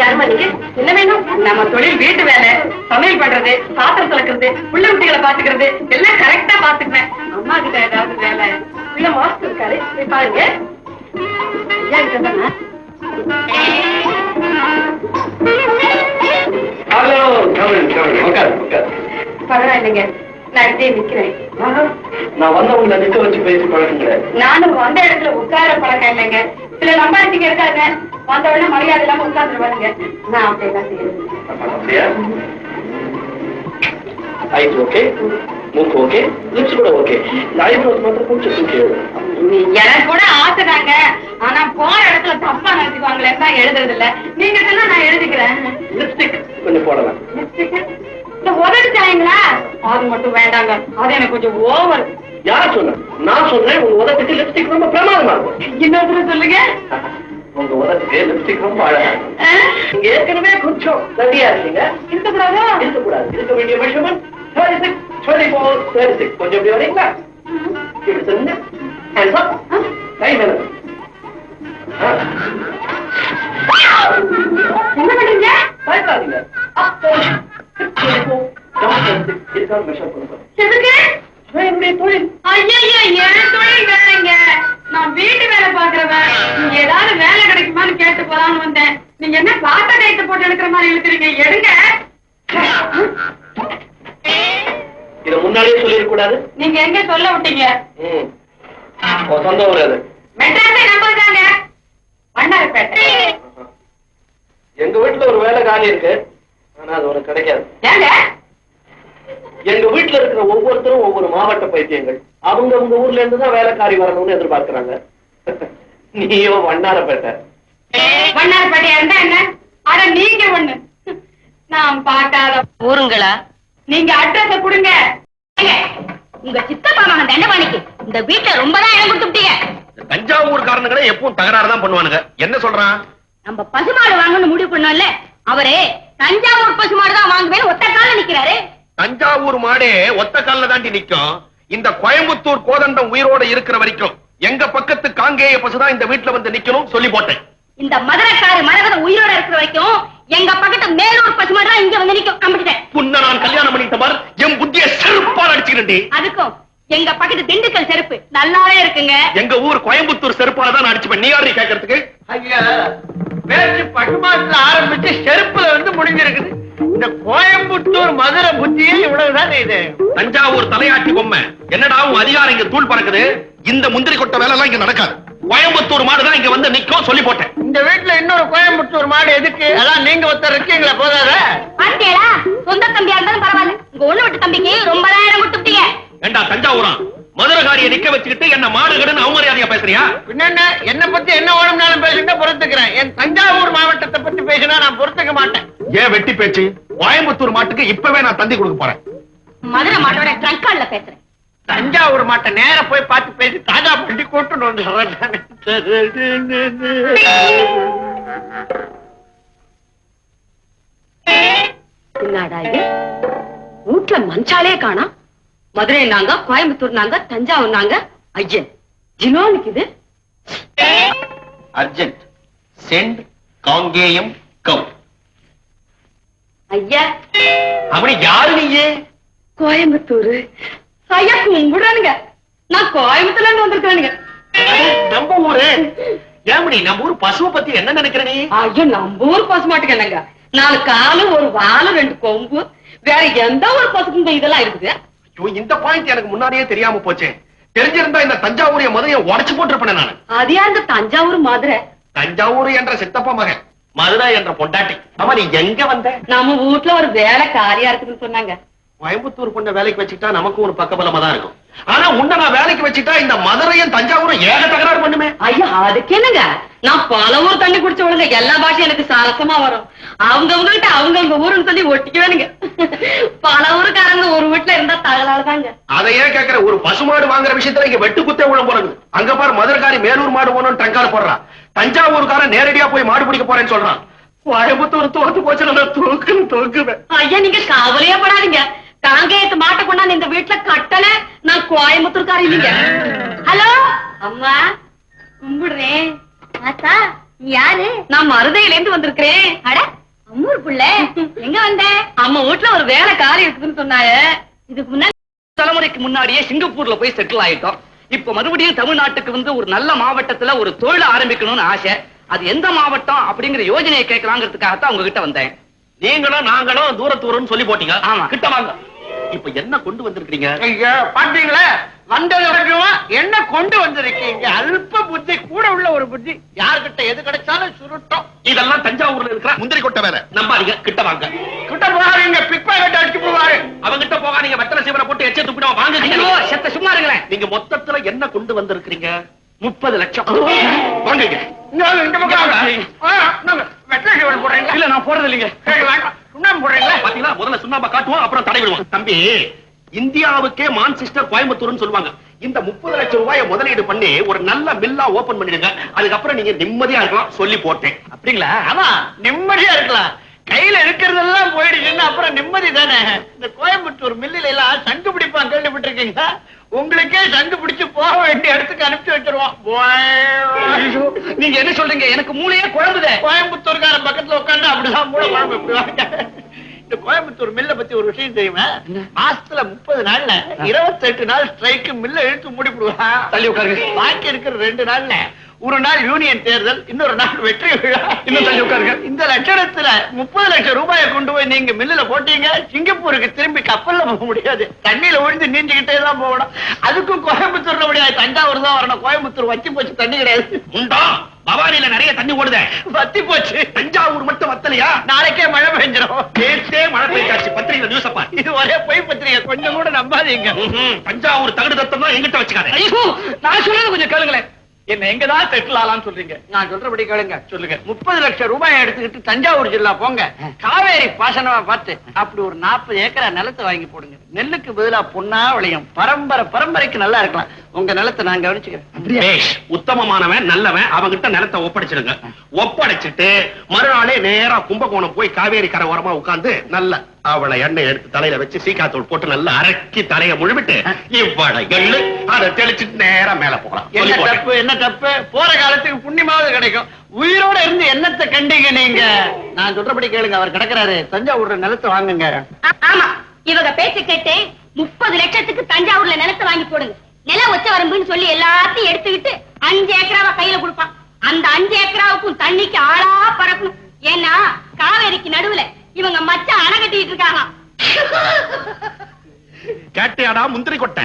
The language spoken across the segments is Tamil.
யாருமா நீங்க? என்ன வேணும்? நம்ம தொழில் வீட்டு வேலை, சமையல் பண்றது, பாத்திரம் துலக்கிறது, புள்ள குட்டிகளை பாத்துக்கிறது எல்லாம் கரெக்டா பாத்துக்குவேன். அம்மா கிட்ட ஏதாவது வேலை இல்ல மாஸ்டர் இருக்காரு, போய் பாருங்க. ஐயா கிட்ட பரவாயில்லைங்க, நான் இப்படியே நிக்கிறேன். நான் வந்தவங்களை நிக்க வச்சு பேசி பழக்கங்க. நானும் வந்த இடத்துல உட்கார பழக்கம் இல்லைங்க. சில நம்பாட்டிங்க இருக்காங்க, வந்தவொடனே மரியாதை இல்லாம உட்கார்ந்துருவாங்க. நான் அப்படியெல்லாம் செய்யறது. ஐஸ் ஓகே, மூக்கு ஓகே, லிப்ஸ் கூட ஓகே. ஐப்ரோஸ் மாத்திரம் கொஞ்சம் தூக்கி. எனக்கு கூட ஆசைதாங்க, ஆனா போற இடத்துல தப்பா நினைச்சுக்குவாங்களே தான் எழுதுறது இல்ல. நீங்க சொன்னா நான் எழுதிக்கிறேன். லிப்ஸ்டிக் கொஞ்சம் போடலாம். லிப்ஸ்டிக் இந்த உதடுச்சாயங்களா அது மட்டும் வேண்டாங்க, அது எனக்கு கொஞ்சம் ஓவர். யார் சொன்ன? நான் சொன்னேன் உங்க உதட்டுக்கு லிப்ஸ்டிக் ரொம்ப பிரமாதமா இருக்கும். இன்னொரு சொல்லுங்க. உங்க உதட்டுக்கு லிப்ஸ்டிக் ரொம்ப அழகா இருக்கும். நீங்க ஏற்கனவே கொஞ்சம் தடியா இருக்கீங்க. இருக்கக்கூடாதா? இருக்கக்கூடாது. இருக்க வேண்டிய மெஷர்மெண்ட் 36, 24, 36. கொஞ்சம் எப்படி வரீங்களா? இப்படி சொல்லுங்க. Hands up. கை மேல. என்ன பண்றீங்க? பயப்படாதீங்க. Up, down, 24, down, 36. இதுக்கான மெஷர் பண்ணுறோம். எதுக்கு? என்னுடைய தொழில். ஐயா என் தொழில் வேலைங்க. நான் வீட்டு வேலை பாக்குறவன். நீங்க ஏதாவது வேலை கிடைக்குமான்னு கேட்டு போலான்னு வந்தேன். நீங்க என்ன பாட்ட கைத்து போட்டு எடுக்கிற மாதிரி இழுக்கிறீங்க? எடுங்க. இத முன்னாடியே சொல்லிடக்கூடாது. நீங்க எங்க சொல்ல விட்டீங்க? சொந்த ஊர் அது. மெட்ராஸை நம்பதாங்க, வண்ணாரப்பேட்டை. எங்க வீட்டுல ஒரு வேலை காலி இருக்கு, ஆனா அது உனக்கு கிடைக்காது. ஏங்க? எங்க வீட்டுல இருக்கிற ஒவ்வொருத்தரும் ஒவ்வொரு மாவட்ட பைத்தியங்கள். அவங்க உங்க ஊர்ல இருந்துதான் வேலைக்காரி வரணும்னு எதிர்பார்க்கிறாங்க. நீயோ வண்ணாரப்பேட்டை. வண்ணாரப்பேட்டையா இருந்தா என்ன? அட நீங்க ஒண்ணு, நான் பார்க்காத ஊருங்களா? நீங்க அட்ரஸ கொடுங்க. உங்க சித்தப்பா மகன் தண்டபாணிக்கு இந்த வீட்டுல ரொம்பதான் இடம் கொடுத்துட்டீங்க. தஞ்சாவூர் காரணங்களே எப்பவும் தகராறு தான் பண்ணுவானுங்க. என்ன சொல்றான்? நம்ம பசுமாடு வாங்கணும்னு முடிவு பண்ணோம்ல, அவரே தஞ்சாவூர் பசுமாடு தான் வாங்குவேன்னு ஒத்த கால நிக்கிறாரு. தஞ்சாவூர் மாடே ஒத்த கால்ல தாண்டி நிக்கும். இந்த கோயம்புத்தூர் கோதண்டம் உயிரோட இருக்கிற வரைக்கும் எங்க பக்கத்து காங்கேய பசுதான் இந்த வீட்டுல வந்து நிக்கணும் சொல்லி போட்டேன். இந்த மதுரைக்காரு மரகதம் உயிரோட இருக்கிற வரைக்கும் எங்க பக்கத்து மேலூர் பசுமாடு தான் இங்க வந்து நிக்கும். கம்பிட்டேன். புண்ண நான் கல்யாணம் பண்ணிட்ட மாதிரி என் புத்திய செருப்பால் அடிச்சுக்கிட்டேன். அதுக்கும் எங்க பக்கத்து திண்டுக்கல் செருப்பு நல்லாவே இருக்குங்க. எங்க ஊர் கோயம்புத்தூர் செருப்பால தான் அடிச்சுப்பேன். நீ யாரு கேட்கறதுக்கு? ஐயா, பேச்சு பசுமாட்டுல ஆரம்பிச்சு செருப்புல வந்து முடிஞ்சிருக்குது. இந்த கோயம்புத்தூர் மதுரை புத்தியே இவ்வளவுதான். இது தஞ்சாவூர் தலையாட்டி பொம்மை என்னடாவும் அதிகாரம் இங்க தூள் பறக்குது. இந்த முந்திரி கொட்ட வேலை எல்லாம் இங்க நடக்காது. கோயம்புத்தூர் மாடுதான் இங்க வந்து நிக்கும் சொல்லி போட்டேன். இந்த வீட்டுல இன்னொரு கோயம்புத்தூர் மாடு எதுக்கு? அதான் நீங்க ஒருத்தர் இருக்கீங்களா, போதாத? பாத்தீங்களா? சொந்த தம்பியா இருந்தாலும் பரவாயில்ல, உங்க ஒண்ணு விட்டு தம்பிக்கு ரொம்ப நேரம் கொடுத்துட்டீங்க. ஏண்டா தஞ்சாவூரா மதுரகாரியை நிக்க வச்சுக்கிட்டு என்ன மாடுகள்னு அவமரியாதையா பேசுறியா? பின்ன என்ன பத்தி என்ன வேணும்னாலும் பேசுங்க, பொறுத்துக்கிறேன். என் தஞ்சாவூர் மாவட்டத்தை பத்தி பேசினா நான் பொறுத்துக்க மாட்டேன். ஏன் வெட்டி பேச்சு? கோயம்புத்தூர் மாட்டுக்கு இப்பவே நான் தந்தி கொடுக்க போறேன். மதுரை மாட்டோட ட்ரங்கால்ல பேசுறேன். தஞ்சாவூர் மாட்டை நேர போய் பார்த்து பேசி தாஜா பண்ணி கூட்டு வந்து வீட்டுல மஞ்சாலே காணா. மதுரை நாங்க, கோயம்புத்தூர் நாங்க, தஞ்சாவூர் நாங்க. ஐயன் ஜினோனுக்கு இது அர்ஜென்ட் சென்ட் காங்கேயம் கம். ஐயா அப்படி யாரு நீயே? கோயம்புத்தூர். ஐயா கும்பிடுறானுங்க, நான் கோயம்புத்தூர்ல இருந்து வந்திருக்கானுங்க. நம்ம ஊரு. ஏமணி நம்ம ஊர் பசுவை பத்தி என்ன நினைக்கிற நீ? ஐயோ நம்ம ஊர் பசு மாட்டுக்கு என்னங்க, 4 காலு 1 வாலு 2 கொம்பு, வேற எந்த ஒரு பசுக்கும் இதெல்லாம் இருக்குது? இந்த பாயிண்ட் எனக்கு முன்னாடியே தெரியாம போச்சே. தெரிஞ்சிருந்தா இந்த தஞ்சாவூரிய மதுரையை உடைச்சு போட்டிருப்பேன் நான். அது யாரு? தஞ்சாவூர் மதுரை. தஞ்சாவூர் என்ற சித்தப்பா மகன், மதுரை என்ற பொண்டாட்டி. அவன் நீ எங்க வந்த? நம்ம வீட்டுல ஒரு வேலை காரியா இருக்குதுன்னு சொன்னாங்க. கோயம்புத்தூர் பொண்ண வேலைக்கு வச்சுட்டா நமக்கு ஒரு பக்கபலமா தான் இருக்கும். ஆனா உன்ன நான் வேலைக்கு வச்சுட்டா இந்த மதுரையும் தஞ்சாவூரும் ஏக தகராறு பண்ணுமே. ஐயா அதுக்கு என்னங்க, நான் பல ஊர் தண்ணி குடிச்சவளுங்க, எல்லா பாஷையும் எனக்கு சரசமா வரும். அவங்கவுங்ககிட்ட அவங்கவுங்க ஊருன்னு சொல்லி ஒட்டிக்குவேனுங்க. பல ஊருக்காரங்க ஒரு வீட்டுல இருந்தா தகராறுதாங்க. அதையே கேட்கிற, ஒரு பசுமாடு வாங்குற விஷயத்துல இங்க வெட்டு குத்தே உள்ள போறது. அங்க பாரு மதுரைக்காரி மேலூர் மாடு போகணும்னு டங்கால போடுறான். தஞ்சாவூருக்காரன் நேரடியா போய் மாடு பிடிக்க போறேன்னு சொல்றான். கோயம்புத்தூர் தோத்து போச்சு, நான் தோக்குவேன். ஐயா நீங்க கவலையே படாதீங்க, காங்கேயத்து மாட்டை கொண்டாந்து இந்த வீட்டுல கட்டல, நான் கோயம்புத்தூர்காரி. நீங்க ஹலோ அம்மா கும்பிடுறேன். ஆத்தா யாரு? நான் மருதையில இருந்து வந்திருக்கிறேன். அட அம்மூர் புள்ள எங்க வந்த? அம்மா வீட்டுல ஒரு வேலை காரி இருக்குதுன்னு சொன்னாய. இதுக்கு முன்னாடி தலைமுறைக்கு முன்னாடியே சிங்கப்பூர்ல போய் செட்டில் ஆயிட்டோம். இப்ப மறுபடியும் தமிழ்நாட்டுக்கு வந்து ஒரு நல்ல மாவட்டத்துல ஒரு தொழில் ஆரம்பிக்கணும்னு ஆசை. அது எந்த மாவட்டம் அப்படிங்கிற யோஜனையை கேட்கலாங்கிறதுக்காகத்தான் உங்ககிட்ட வந்தேன். நீங்களும் நாங்களும் தூரத்தூரம்னு சொல்லி போட்டீங்க. ஆமா. கிட்ட வாங்க. இப்ப என்ன கொண்டு வந்திருக்கீங்க? ஐயா பாத்தீங்களா, வந்தது வரைக்கும் என்ன கொண்டு வந்திருக்கீங்க? அல்ப புத்தி கூட உள்ள ஒரு புத்தி. யார்கிட்ட எது கிடைச்சாலும் சுருட்டும். இதெல்லாம் தஞ்சாவூர்ல இருக்கிற முந்திரி கொட்டை வேலை. நம்பாதீங்க, கிட்ட வாங்க. கிட்ட போகாதீங்க, பிக் பாக்கெட் அடிச்சு போவாரு. அவங்கிட்ட போகாதீங்க, வெத்தலை சீவரை போட்டு எச்ச துப்பிடுவோம். வாங்க. ஐயோ, செத்த சும்மா இருங்களேன். நீங்க மொத்தத்துல என்ன கொண்டு வந்திருக்கீங்க? 30 லட்சம். வாங்க. இந்த பக்கம் வெட்டலை சீவல் போடுறீங்களா? இல்ல, நான் போறது இல்லைங்க. சுண்ணாம்பு போடுறீங்களா? பாத்தீங்களா, முதல்ல சுண்ணாம்பை காட்டுவோம், அப்புறம் தடை விடுவோம். தம்பி, இந்தியாவுக்கே மான்செஸ்டர் கோயம்புத்தூர்னு சொல்லுவாங்க. இந்த 30 லட்சம் ரூபாயை முதலீடு பண்ணி ஒரு நல்ல மில்லா ஓபன் பண்ணிடுங்க. அதுக்கப்புறம் நீங்க நிம்மதியா இருக்கலாம் சொல்லி போட்டேன். அப்படிங்களா? ஆமா, நிம்மதியா இருக்கலாம். கையில இருக்கிறதெல்லாம் போயிடுச்சுன்னா அப்புறம் நிம்மதி தானே. இந்த கோயம்புத்தூர் மில்லில எல்லாம் சங்கு பிடிப்பான், கேள்விப்பட்டிருக்கீங்களா? உங்களுக்கே சங்கு பிடிச்சு போக வேண்டிய இடத்துக்கு அனுப்பிச்சு வச்சிருவான். நீங்க என்ன சொல்றீங்க? எனக்கு மூளையே குழம்புதே. கோயம்புத்தூர்காரன் பக்கத்துல உட்காந்து அப்படிதான் மூளை குழம்பு விடுவாங்க. இந்த கோயம்புத்தூர் மில்ல பத்தி ஒரு விஷயம் தெரியுமா? மாசத்துல 30 நாள்ல 28 நாள் ஸ்ட்ரைக்கு மில்ல இழுத்து மூடிவிடுவான். தள்ளி உட்காருங்க. பாக்கி இருக்கிற 2 நாள்ல ஒரு நாள் யூனியன் தேர்தல், இன்னொரு நாள் வெற்றி விழா. இன்னும் தள்ளி உட்காருங்க. இந்த லட்சணத்துல 30 லட்சம் ரூபாயை கொண்டு போய் நீங்க மில்லுல போட்டீங்க, சிங்கப்பூருக்கு திரும்பி கப்பல்ல போக முடியாது. தண்ணியில விழுந்து நீஞ்சுக்கிட்டே தான் போகணும். அதுக்கும் கோயம்புத்தூர்ல முடியாது, தஞ்சாவூர் தான் வரணும். கோயம்புத்தூர் வத்தி போச்சு, தண்ணி கிடையாது. உண்டா? பவானியில நிறைய தண்ணி ஓடுதே. வத்தி போச்சு. தஞ்சாவூர் மட்டும் வத்தலையா? நாளைக்கே மழை பெஞ்சிடும். நேற்றே மழை பெய்யாச்சு. பத்திரிகை நியூஸ் அப்பா. இது ஒரே பொய் பத்திரிகை, கொஞ்சம் கூட நம்பாதீங்க. தஞ்சாவூர் தகுடு தத்தம் தான் எங்கிட்ட வச்சுக்காத. ஐயோ, நான் சொல்றது கொஞ்சம் கேளுங்களேன். என்ன எங்கதான் செட்டில் ஆகலாம்னு சொல்றீங்க? நான் சொல்றபடி கேளுங்க. சொல்லுங்க. 30 லட்சம் ரூபாய் எடுத்துக்கிட்டு தஞ்சாவூர் ஜில்லா போங்க. காவேரி பாசனமா பார்த்து அப்படி ஒரு 40 ஏக்கரா நிலத்தை வாங்கி போடுங்க. நெல்லுக்கு பதிலா பொன்னா விளையும். பரம்பரைக்கு நல்லா இருக்கலாம். உங்க நிலத்தை நான் கவனிச்சுக்கிறேன். உத்தமமானவன், நல்லவன், அவங்கிட்ட நிலத்தை ஒப்படைச்சிடுங்க. ஒப்படைச்சிட்டு மறுநாளே நேரா கும்பகோணம் போய் காவேரி கரை ஓரமா உட்கார்ந்து நல்ல அவளை எண்ணெய் எடுத்து தலையில வச்சு சீக்காத்தூள் போட்டு நல்லா அரக்கி தலையை முழுவிட்டு இவ்வளவு எள்ளு அதை தெளிச்சுட்டு நேரா மேல போகலாம். என்ன தப்பு? போற காலத்துக்கு புண்ணியமாவது கிடைக்கும். உயிரோட இருந்து என்னத்தை கண்டீங்க நீங்க? நான் சொல்றபடி கேளுங்க. அவர் கிடக்குறாரு, தஞ்சாவூர்ல நிலத்தை வாங்குங்க. ஆமா, இவங்க பேச்சு கேட்டு 30 லட்சத்துக்கு தஞ்சாவூர்ல நிலத்தை வாங்கி போடுங்க. நில ஒச்ச வரம்புன்னு சொல்லி எல்லாத்தையும் எடுத்துக்கிட்டு 5 ஏக்கராவை கையில கொடுப்பான். அந்த 5 ஏக்கராவுக்கும் தண்ணிக்கு ஆளா பறக்கணும். ஏன்னா காவேரிக்கு நடுவுல இவங்க மச்ச அணை கட்டிட்டு இருக்காங்க. கேட்டியாடா முந்திரி கொட்டை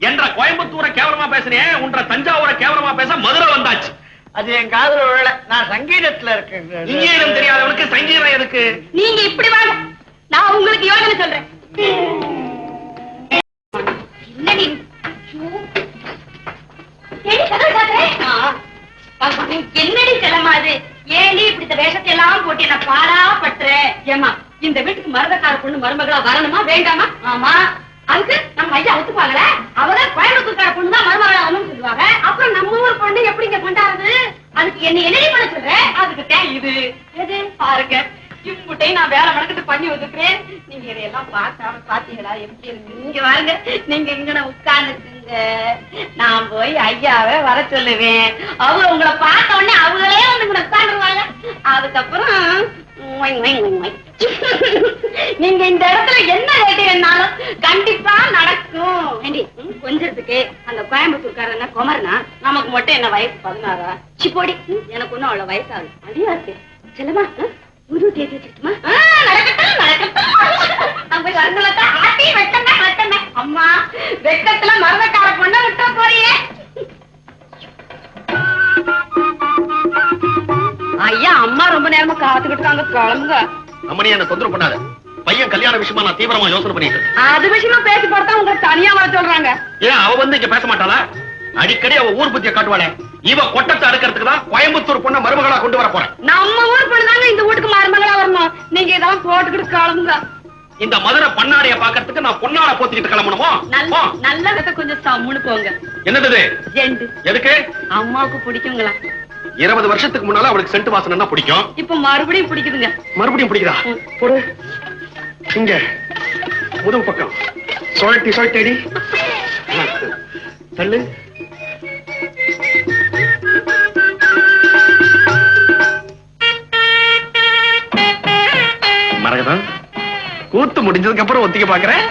என்ற கோயம்புத்தூரை கேவலமா பேசினேன். உன்ற தஞ்சாவூரை கேவலமா பேச மதுரை வந்தாச்சு. அது என் காதல விழல. நான் சங்கீதத்துல இருக்கேன். இங்கேயும் தெரியாதவனுக்கு சங்கீதம் எதுக்கு? நீங்க இப்படி வாங்க, நான் உங்களுக்கு யோசனை சொல்றேன். என்னடி என்னடி செலமாது? ஏண்டி இப்படி இந்த வேஷத்தை எல்லாம் போட்டு என்ன பாடா பட்டுற? ஏமா, இந்த வீட்டுக்கு மருதக்கார பொண்ணு மருமகளா வரணுமா வேண்டாமா? ஆமா, அதுக்கு நம்ம ஐயா ஒத்துப்பாங்களே. அவரை கோயம்புத்தூர்கார பொண்ணு தான் மருமகளா வரணும்னு சொல்லுவாங்க. அப்புறம் நம்ம ஊர் பொண்ணு எப்படிங்க கொண்டாடுறது? அதுக்கு என்ன என்னடி பண்ண சொல்ற? அதுக்கு இது எது பாருங்க, இம்முட்டையும் நான் வேற வணக்கத்து பண்ணி வந்துக்கிறேன். நீங்க இதையெல்லாம் பாத்தீங்களா எப்படி இருக்கு? நீங்க வாருங்க, நீங்க இங்க உட்கார்ந்துருக்குங்க. நான் போய் ஐயாவை வர சொல்லுவேன். அவங்க உங்களை பார்த்த உடனே அவங்களே வந்து உட்காந்துருவாங்க. அதுக்கப்புறம் நீங்க இந்த இடத்துல என்ன கேட்டீங்கன்னாலும் கண்டிப்பா நடக்கும். கொஞ்சத்துக்கு அந்த கோயம்புத்தூர்காரன் குமரனா, நமக்கு மட்டும் என்ன வயசு 16. சிப்போடி, எனக்கு ஒண்ணும் அவ்வளவு வயசாகுது. அடியா இருக்கு செல்லமா. புது தேதி வச்சுட்டுமா? நடக்கட்டும் நடக்கட்டும். நான் போய் வரங்களா ஆட்டி வெட்டமே. அம்மா, வெட்டத்துல மருதக்கார பொண்ண விட்ட போறியே. ஐயா, அம்மா ரொம்ப நேரமா காத்துக்கிட்டு இருக்காங்க, கிளம்புங்க. அம்மனி என்ன தொந்தரவு பண்ணாத. பையன் கல்யாண விஷயமா நான் தீவிரமா யோசனை பண்ணிட்டு. அது விஷயமா பேசி பார்த்தா உங்க தனியா வர சொல்றாங்க. ஏன் அவ வந்து இங்க பேச மாட்டாளா? அடிக்கடி அவ ஊர் புத்திய காட்டுவாளே. இவ கொட்டத்தை அடுக்கிறதுக்கு தான் கோயம்புத்தூர் பொண்ண மருமகளா கொண்டு வர போறேன். நம்ம ஊர் பொண்ணு தாங்க இந்த வீட்டுக்கு மருமகளா வரணும். நீங்க இதெல்லாம் போட்டுக்கிட்டு கிளம்புங்க. இந்த மதுரை பண்ணாடைய பாக்கிறதுக்கு நான் பொன்னாட போத்திக்கிட்டு கிளம்பணுமோ? நல்ல கொஞ்சம் சம்முன்னு போங்க. என்னது? எதுக்கு? அம்மாவுக்கு பிடிக்குங்களா? 20 வருஷத்துக்கு முன்னால அவளுக்கு சென்ட் வாசனை பிடிக்கும். இப்ப மறுபடியும் பிடிக்குதுங்க. மறுபடியும் பிடிக்குதா? போடு. இங்க முதுகு பக்கம் சுழட்டி தள்ளு. மரகதம், கூத்து முடிஞ்சதுக்கு அப்புறம் ஒத்திக்க பாக்குறேன்.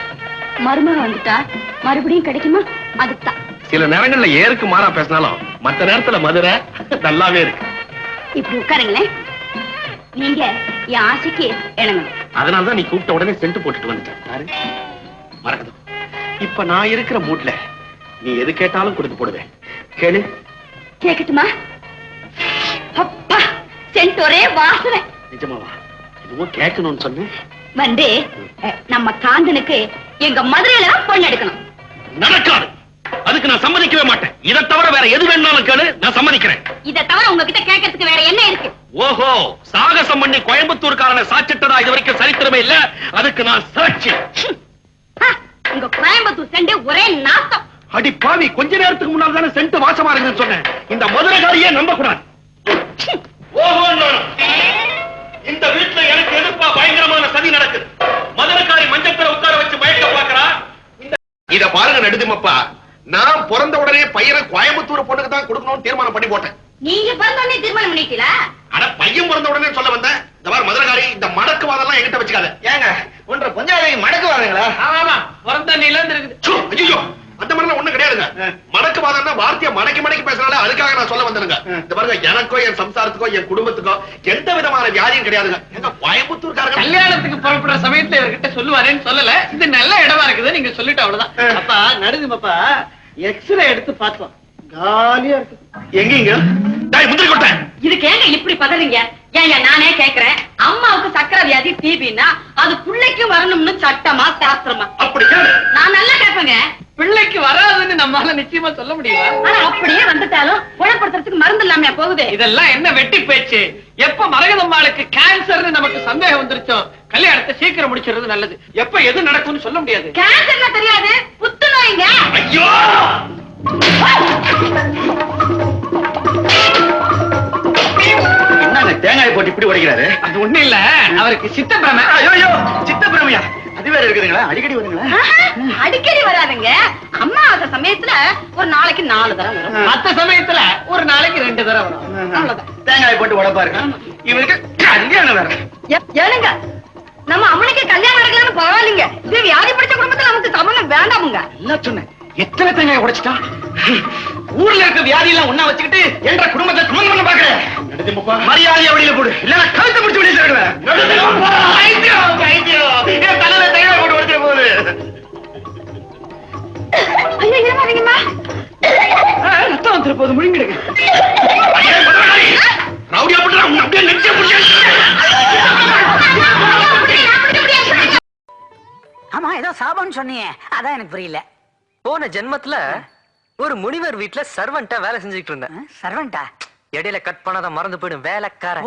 மருமக வந்துட்டா மறுபடியும் கிடைக்குமா? அதுதான் சில நேரங்கள்ல ஏருக்கு மாறா பேசினாலும் மத்த நேரத்துல மதுரை நல்லாவே இருக்கு. இப்படி உட்காருங்களேன். நீங்க என் ஆசைக்கு இணங்கணும். அதனாலதான் நீ கூப்பிட்ட உடனே சென்ட் போட்டுட்டு வந்துட்டேன். மரகதம், இப்ப நான் இருக்கிற மூட்ல நீ எது கேட்டாலும் கொடுத்து போடுவேன். கேளு. கேக்கட்டுமா? அப்பா, சென்ட் ஒரே வாசனை. நிஜமாவா? இதுவும் கேட்கணும்னு சொன்னேன். வந்து நம்ம காந்தனுக்கு எங்க மதுரையில பொண்ணு எடுக்கணும். நடக்காது. அதுக்கு நான் சம்மதிக்கவே மாட்டேன். இதை தவிர வேற எது வேணாலும் கேளு, நான் சம்மதிக்கிறேன். இதை தவிர உங்ககிட்ட கேட்கறதுக்கு வேற என்ன இருக்கு? ஓஹோ, சாகசம் பண்ணி கோயம்புத்தூர்காரனை சாச்சிட்டதா இது வரைக்கும் சரித்திரமே இல்ல. அதுக்கு நான் சாட்சி. உங்க கோயம்புத்தூர் செண்டு ஒரே நாத்தம். அடி பாவி, கொஞ்ச நேரத்துக்கு முன்னால் தானே சென்ட் வாசமா இருக்குன்னு சொன்னேன். இந்த மதுரைக்காரியே நம்ப கூடாது. ஓஹோ, இந்த வீட்டுல எனக்கு எதிர்ப்பா பயங்கரமான சதி நடக்குது. மதுரைக்காரி மஞ்சத்துல உட்கார வச்சு மயக்க பாக்குறா. இத பாருங்க நடுதுமப்பா, நான் பிறந்த உடனே பையனை கோயம்புத்தூர் பொண்ணுக்கு தான் கொடுக்கணும்னு தீர்மானம் பண்ணி போட்டேன். நீங்க பிறந்த உடனே தீர்மானம் பண்ணிட்டீங்களா? அட, பையன் பிறந்த உடனே சொல்ல வந்தேன். இந்த மாதிரி மதுரைக்காரி இந்த மடக்கு வாதெல்லாம் என்கிட்ட வச்சுக்காத. ஏங்க ஒன்ற கொஞ்சம் மடக்கு வாருங்களா? ஆமா, பிறந்த நீல இருக்குது. ஐயோ, அந்த மாதிரிலாம் ஒண்ணும் கிடையாதுங்க. மடக்கு வாதம்னா வார்த்தையை மடக்கி மடக்கி பேசுறால, அதுக்காக நான் சொல்ல வந்தேனுங்க. இந்த பாருங்க, எனக்கோ என் சம்சாரத்துக்கோ என் குடும்பத்துக்கோ எந்த விதமான வியாதியும் கிடையாதுங்க. எங்க கோயம்புத்தூர்காரங்க கல்யாணத்துக்கு புறப்படுற சமயத்துல இவர்கிட்ட சொல்லுவாரேன்னு சொல்லல. இது நல்ல இடமா இருக்குது, நீங்க சொல்லிட்டு அவ்வளவுதான். அப்பா நடுதுமப்பா, எக்ஸ்ரே எடுத்து பார்த்தோம், காலியா இருக்கு. எங்கீங்க முந்திரி கொட்டேன். இதுக்கு ஏங்க இப்படி பதறீங்க? ஏங்க நானே கேக்குறேன், அம்மாவுக்கு சக்கரை வியாதி டிபின்னா அது பிள்ளைக்கு வரணும்னு சட்டமா சாஸ்திரமா? அப்படி கேளு. நான் நல்லா கேட்பேங்க. பிள்ளைக்கு வராதுன்னு நம்மால நிச்சயமா சொல்ல முடியுமா? ஆனா அப்படியே வந்துட்டாலும் குணப்படுத்துறதுக்கு மருந்து இல்லாம போகுது. இதெல்லாம் என்ன வெட்டி பேச்சு? எப்ப மரகதம்மாளுக்கு கேன்சர்னு நமக்கு சந்தேகம் வந்துருச்சோ கல்யாணத்தை சீக்கிரம் முடிச்சிருது நல்லது. எப்ப எது நடக்கும்னு சொல்ல முடியாது. கேன்சர்ல தெரியாது, புத்துநோய்ங்க. ஐயோ, என்னங்க தேங்காய் போட்டு இப்படி உடைக்கிறாரு? அது ஒண்ணு இல்ல, அவருக்கு சித்தப்பிரமை. ஐயோ, சித்தப்பிரமையா? அது வேற இருக்குதுங்களா? அடிக்கடி வருங்களா? அடிக்கடி வராதுங்க. அம்மாவாசை சமயத்துல ஒரு நாளைக்கு 4 தடவை வரும். மத்த சமயத்துல ஒரு நாளைக்கு 2 தடவை வரும். அவ்வளவுதான். தேங்காய் போட்டு உடைப்பாருங்க. இவருக்கு கல்யாணம் வேற. ஏனுங்க, நம்ம அம்மனுக்கு கல்யாணம் நடக்கலன்னு பரவாயில்லைங்க. இது வியாதி பிடிச்ச குடும்பத்துல நமக்கு சமணம் வேண்டாமுங்க. எல்லாம் சொன்னேன். எத்தனை தேங்காய் உடைச்சிட்டா? ஊர்ல இருக்க வியாதி எல்லாம் ஒண்ணா வச்சுக்கிட்டு என்ற குடும்பத்தை சமன் பண்ண பாக்குறேன். மரியாதையா வெளியில போடு, இல்ல கழுத்தை முடிச்சு வெளியே தருவேன். தலையில தேங்காய் போட்டு உடைச்சிட போகுது. ஐயோ, ஏமாறீங்கம்மா. ரத்தம் வந்துரு போது, முழுங்கிடுங்க. ரவுடியா போட்டு அப்படியே நெஞ்ச ஆமா, ஏதோ சாபம்னு சொன்னீங்க, அதான் எனக்கு புரியல. போன ஜென்மத்துல ஒரு முனிவர் வீட்டுல சர்வன்ட்டா வேலை செஞ்சுட்டு இருந்தேன். சர்வன்ட்டா? இடையில கட் பண்ணாத மறந்து போயிடும் வேலைக்காரன்.